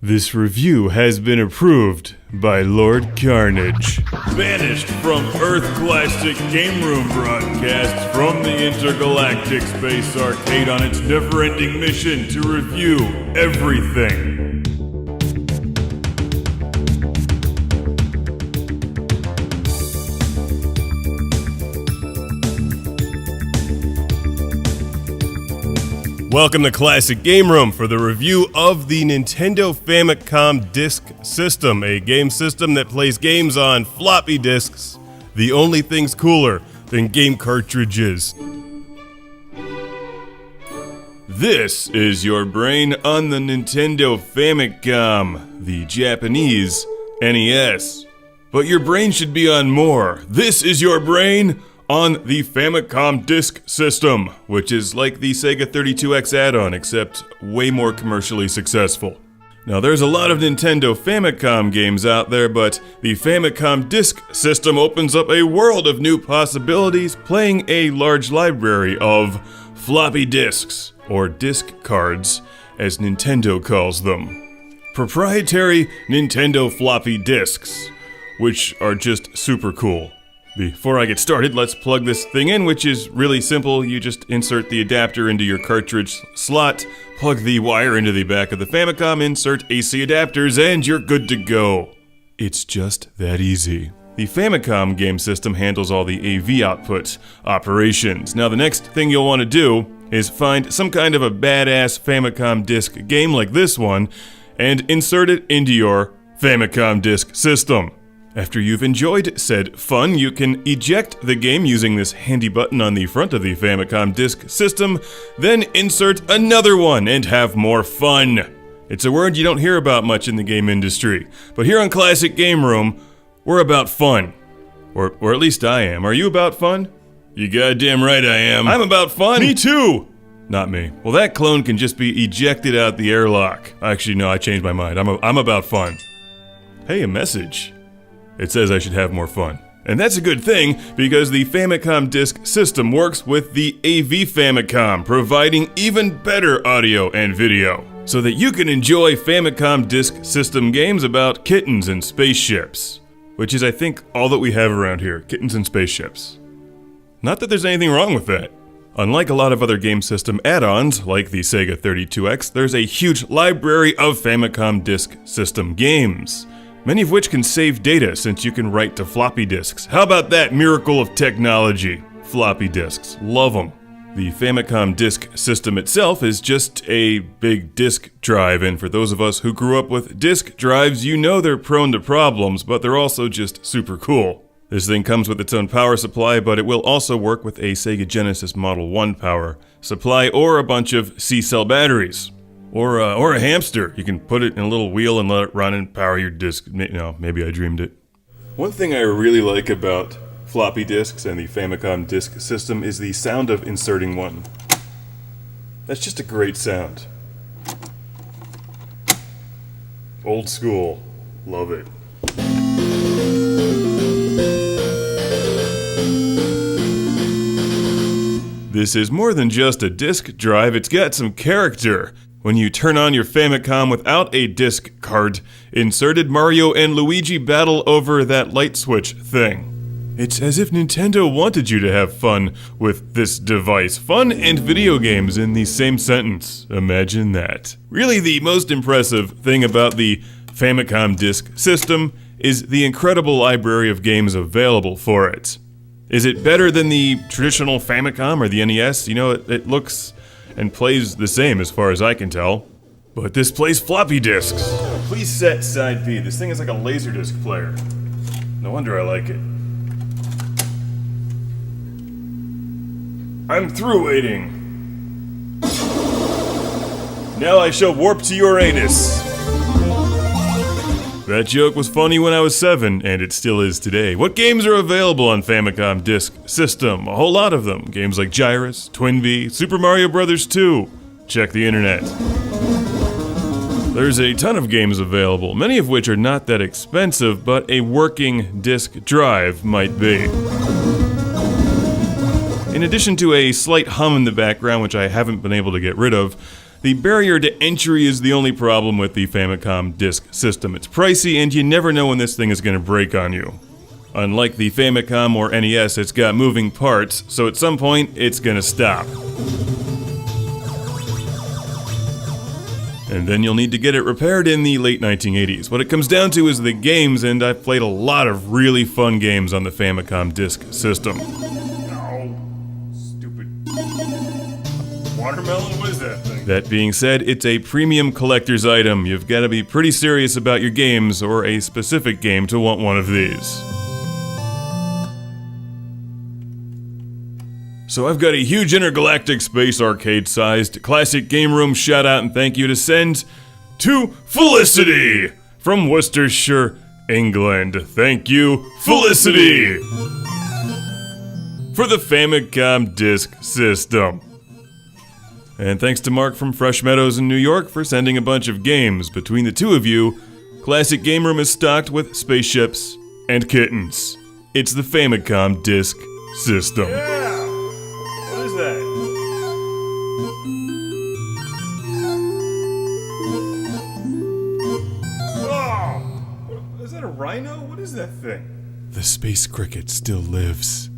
This review has been approved by Lord Carnage. Banished from Earth Classic Game Room broadcasts from the Intergalactic Space Arcade on its never-ending mission to review everything. Welcome to Classic Game Room for the review of the Nintendo FAMICOM Disk System, a game system that plays games on floppy disks, the only things cooler than game cartridges. This is your brain on the Nintendo FAMICOM, the Japanese NES. But your brain should be on more. This is your brain on the FAMICOM Disk System, which is like the Sega 32X add-on, except way more commercially successful. Now, there's a lot of Nintendo FAMICOM games out there, but the FAMICOM Disk System opens up a world of new possibilities, playing a large library of floppy disks, or disk cards, as Nintendo calls them. Proprietary Nintendo floppy disks, which are just super cool. Before I get started, let's plug this thing in, which is really simple. You just insert the adapter into your cartridge slot, plug the wire into the back of the Famicom, insert AC adapters, and you're good to go. It's just that easy. The Famicom game system handles all the AV output operations. Now, the next thing you'll want to do is find some kind of a badass Famicom disk game like this one, and insert it into your Famicom disk system. After you've enjoyed said fun, you can eject the game using this handy button on the front of the Famicom Disk System, then insert another one and have more fun. It's a word you don't hear about much in the game industry, but here on Classic Game Room, we're about fun. Or at least I am. Are you about fun? You goddamn right I am. I'm about fun. Me too! Not me. Well, that clone can just be ejected out the airlock. Actually, no, I changed my mind. I'm about fun. Hey, a message. It says I should have more fun. And that's a good thing, because the Famicom Disk System works with the AV Famicom, providing even better audio and video, so that you can enjoy Famicom Disk System games about kittens and spaceships. Which is, I think, all that we have around here, kittens and spaceships. Not that there's anything wrong with that. Unlike a lot of other game system add-ons, like the Sega 32X, there's a huge library of Famicom Disk System games, many of which can save data since you can write to floppy disks. How about that miracle of technology? Floppy disks. Love them. The Famicom Disk System itself is just a big disk drive, and for those of us who grew up with disk drives, you know they're prone to problems, but they're also just super cool. This thing comes with its own power supply, but it will also work with a Sega Genesis Model 1 power supply or a bunch of C-cell batteries. Or a hamster. You can put it in a little wheel and let it run and power your disk. No, maybe I dreamed it. One thing I really like about floppy disks and the Famicom Disk System is the sound of inserting one. That's just a great sound. Old school. Love it. This is more than just a disk drive, it's got some character. When you turn on your Famicom without a disk card inserted, Mario and Luigi battle over that light switch thing. It's as if Nintendo wanted you to have fun with this device. Fun and video games in the same sentence. Imagine that. Really, the most impressive thing about the Famicom Disk System is the incredible library of games available for it. Is it better than the traditional Famicom or the NES? You know, it looks and plays the same as far as I can tell. But this plays floppy disks. Please set side B. This thing is like a laserdisc player. No wonder I like it. I'm through waiting. Now I shall warp to Uranus. That joke was funny when I was 7, and it still is today. What games are available on Famicom Disk System? A whole lot of them. Games like Gyrus, Twinbee, Super Mario Bros. 2. Check the internet. There's a ton of games available, many of which are not that expensive, but a working disk drive might be. In addition to a slight hum in the background, which I haven't been able to get rid of, The barrier to entry is the only problem with the Famicom disk system. It's pricey, and you never know when this thing is going to break on you. Unlike the Famicom or NES, it's got moving parts, so at some point, it's going to stop. And then you'll need to get it repaired in the late 1980s. What it comes down to is the games, and I've played a lot of really fun games on the Famicom disk system. Oh, stupid. Watermelon? What is that thing? That being said, it's a premium collector's item. You've got to be pretty serious about your games, or a specific game, to want one of these. So I've got a huge intergalactic space arcade-sized classic game room shout-out and thank you to send to Felicity from Worcestershire, England. Thank you, Felicity, for the Famicom disk system. And thanks to Mark from Fresh Meadows in New York for sending a bunch of games. Between the two of you, Classic Game Room is stocked with spaceships and kittens. It's the Famicom disk system. Yeah! What is that? Oh! Is that a rhino? What is that thing? The space cricket still lives.